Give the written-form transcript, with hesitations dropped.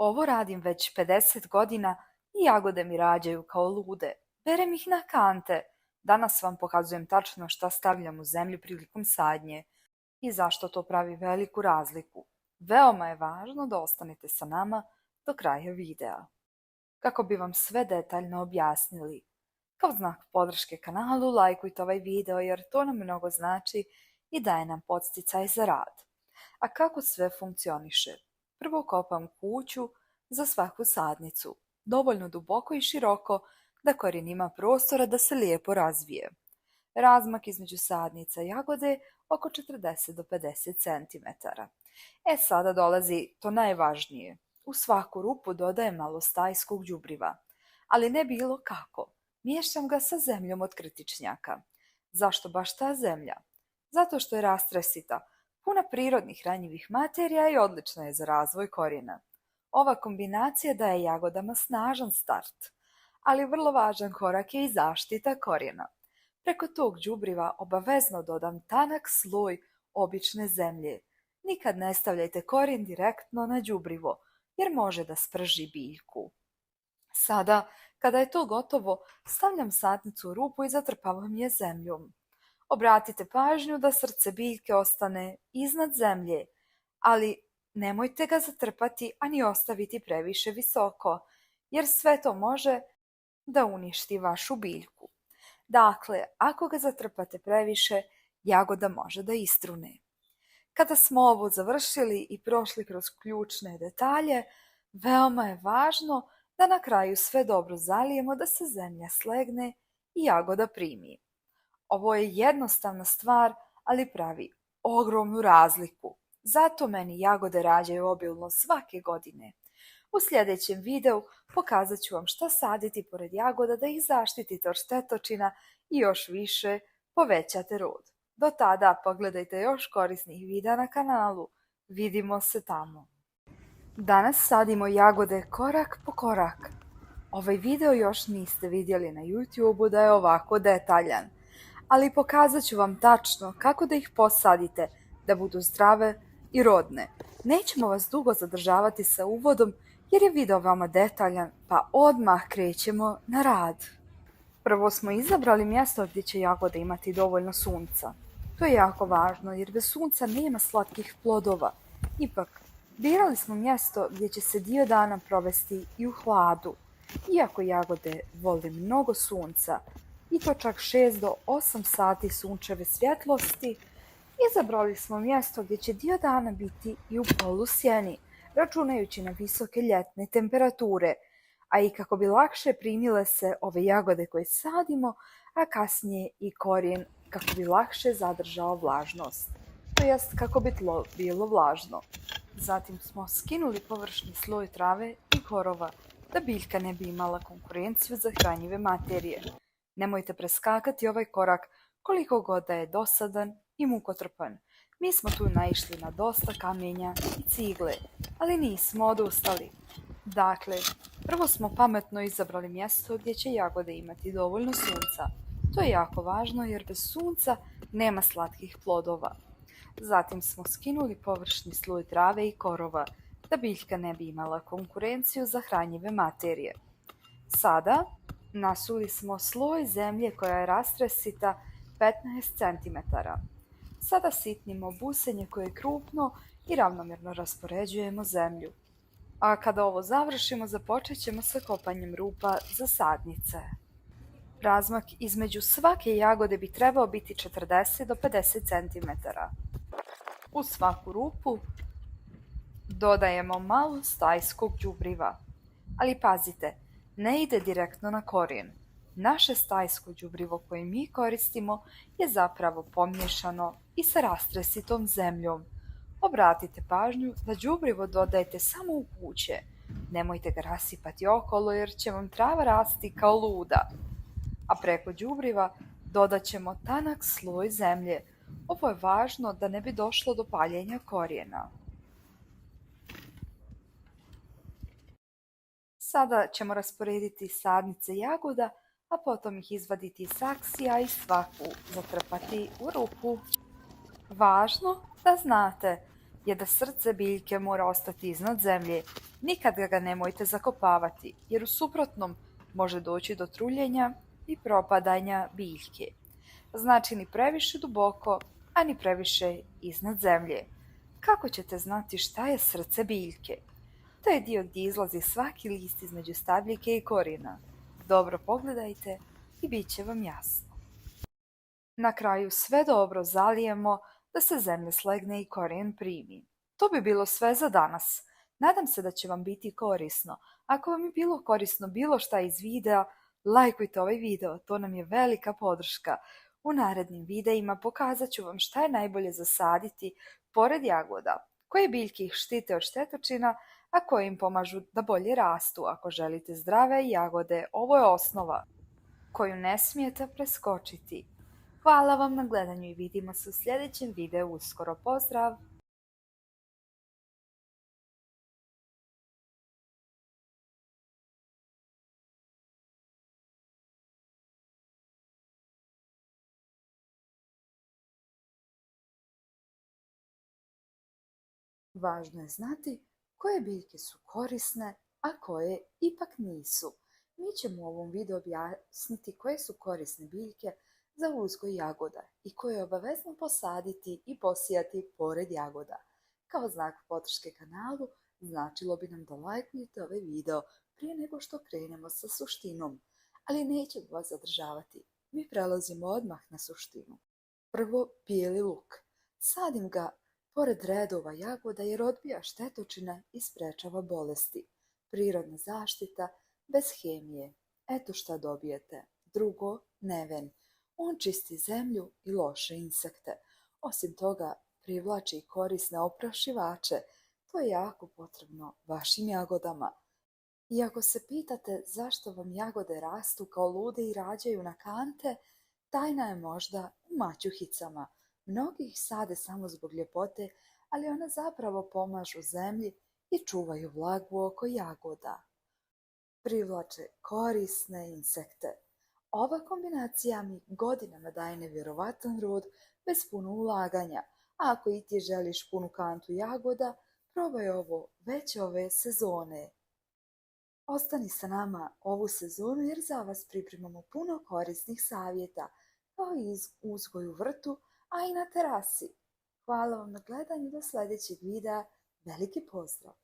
Ovo radim već 50 godina i jagode mi rađaju kao lude. Berem ih na kante. Danas vam pokazujem tačno šta stavljam u zemlju prilikom sadnje i zašto to pravi veliku razliku. Veoma je važno da ostanete sa nama do kraja videa, kako bi vam sve detaljno objasnili. Kao znak podrške kanalu, lajkujte ovaj video jer to nam mnogo znači i daje nam podsticaj za rad. A kako sve funkcioniše? Prvo kopam kuću za svaku sadnicu, dovoljno duboko i široko da korijen ima prostora da se lijepo razvije. Razmak između sadnica jagode oko 40 do 50 cm. Sada dolazi to najvažnije. U svaku rupu dodajem malo stajskog đubriva, ali ne bilo kako. Miješam ga sa zemljom od krtičnjaka. Zašto baš ta zemlja? Zato što je rastresita, puna prirodnih hranjivih materija i odlična je za razvoj korijena. Ova kombinacija daje jagodama snažan start, ali vrlo važan korak je i zaštita korijena. Preko tog đubriva obavezno dodam tanak sloj obične zemlje. Nikad ne stavljajte korijen direktno na đubrivo, jer može da sprži biljku. Sada, kada je to gotovo, stavljam sadnicu u rupu i zatrpavam je zemljom. Obratite pažnju da srce biljke ostane iznad zemlje, ali nemojte ga zatrpati ani ostaviti previše visoko, jer sve to može da uništi vašu biljku. Dakle, ako ga zatrpate previše, jagoda može da istrune. Kada smo ovo završili i prošli kroz ključne detalje, veoma je važno da na kraju sve dobro zalijemo da se zemlja slegne i jagoda primi. Ovo je jednostavna stvar, ali pravi ogromnu razliku. Zato meni jagode rađaju obilno svake godine. U sljedećem videu pokazat ću vam šta saditi pored jagoda da ih zaštitite od štetočina i još više povećate rod. Do tada pogledajte još korisnih videa na kanalu. Vidimo se tamo. Danas sadimo jagode korak po korak. Ovaj video još niste vidjeli na YouTubeu da je ovako detaljan, ali pokazat ću vam tačno kako da ih posadite da budu zdrave i rodne. Nećemo vas dugo zadržavati sa uvodom jer je video veoma detaljan, pa odmah krećemo na rad. Prvo smo izabrali mjesto gdje će jagode imati dovoljno sunca. To je jako važno jer bez sunca nema slatkih plodova. Ipak, birali smo mjesto gdje će se dio dana provesti i u hladu. Iako jagode vole mnogo sunca, i to čak 6 do 8 sati sunčeve svjetlosti, izabrali smo mjesto gdje će dio dana biti i u polusjeni, računajući na visoke ljetne temperature, a i kako bi lakše primile se ove jagode koje sadimo, a kasnije i korijen kako bi lakše zadržao vlažnost, to jest kako bi tlo bilo vlažno. Zatim smo skinuli površni sloj trave i korova, da biljka ne bi imala konkurenciju za hranjive materije. Nemojte preskakati ovaj korak koliko god da je dosadan i mukotrpan. Mi smo tu naišli na dosta kamenja i cigle, ali nismo odustali. Dakle, prvo smo pametno izabrali mjesto gdje će jagode imati dovoljno sunca. To je jako važno jer bez sunca nema slatkih plodova. Zatim smo skinuli površni sloj trave i korova, da biljka ne bi imala konkurenciju za hranjive materije. Sada nasuli smo sloj zemlje koja je rastresita 15 cm. Sada sitnimo busenje koje je krupno i ravnomjerno raspoređujemo zemlju. A kada ovo završimo, započet ćemo sa kopanjem rupa za sadnice. Razmak između svake jagode bi trebao biti 40 do 50 cm. U svaku rupu dodajemo malo stajskog đubriva. Ali pazite, ne ide direktno na korijen. Naše stajsko đubrivo koje mi koristimo je zapravo pomiješano i sa rastresitom zemljom. Obratite pažnju da đubrivo dodajete samo u kuće. Nemojte ga rasipati okolo jer će vam trava rasti kao luda. A preko đubriva dodat ćemo tanak sloj zemlje. Ovo je važno da ne bi došlo do paljenja korijena. Sada ćemo rasporediti sadnice jagoda, a potom ih izvaditi iz saksija i svaku zatrpati u rupu. Važno da znate, je da srce biljke mora ostati iznad zemlje. Nikad ga nemojte zakopavati, jer u suprotnom može doći do truljenja i propadanja biljke. Znači ni previše duboko, a ni previše iznad zemlje. Kako ćete znati šta je srce biljke? To je dio gdje izlazi svaki list između stabljike i korijena. Dobro pogledajte i bit će vam jasno. Na kraju sve dobro zalijemo da se zemlja slegne i korijen primi. To bi bilo sve za danas. Nadam se da će vam biti korisno. Ako vam je bilo korisno bilo šta iz videa, lajkujte ovaj video, to nam je velika podrška. U narednim videima pokazat ću vam šta je najbolje zasaditi pored jagoda, koje biljke ih štite od štetočina, a koje im pomažu da bolje rastu. Ako želite zdrave jagode, ovo je osnova koju ne smijete preskočiti. Hvala vam na gledanju i vidimo se u sljedećem videu uskoro. Pozdrav! Važno je znati koje biljke su korisne, a koje ipak nisu. Mi ćemo u ovom videu objasniti koje su korisne biljke za uzgoj jagoda i koje je obavezno posaditi i posijati pored jagoda. Kao znak podrške kanalu značilo bi nam da lajkujete ovaj video prije nego što krenemo sa suštinom, ali nećemo vas zadržavati. Mi prelazimo odmah na suštinu. Prvo, bijeli luk. Sadim ga pored redova jagoda jer odbija štetočine i sprečava bolesti. Prirodna zaštita bez hemije. Eto šta dobijete. Drugo, neven. On čisti zemlju i loše insekte. Osim toga, privlači i korisne oprašivače. To je jako potrebno vašim jagodama. I ako se pitate zašto vam jagode rastu kao lude i rađaju na kante, tajna je možda u maćuhicama. Mnogi ih sade samo zbog ljepote, ali one zapravo pomažu zemlji i čuvaju vlagu oko jagoda. Privlače korisne insekte. Ova kombinacija mi godinama daje nevjerovatan rod bez puno ulaganja, a ako i ti želiš punu kantu jagoda, probaj ovo već ove sezone. Ostani sa nama ovu sezonu jer za vas pripremamo puno korisnih savjeta, kao i uzgoj u vrtu, a i na terasi. Hvala vam na gledanju, do sljedećeg videa. Veliki pozdrav!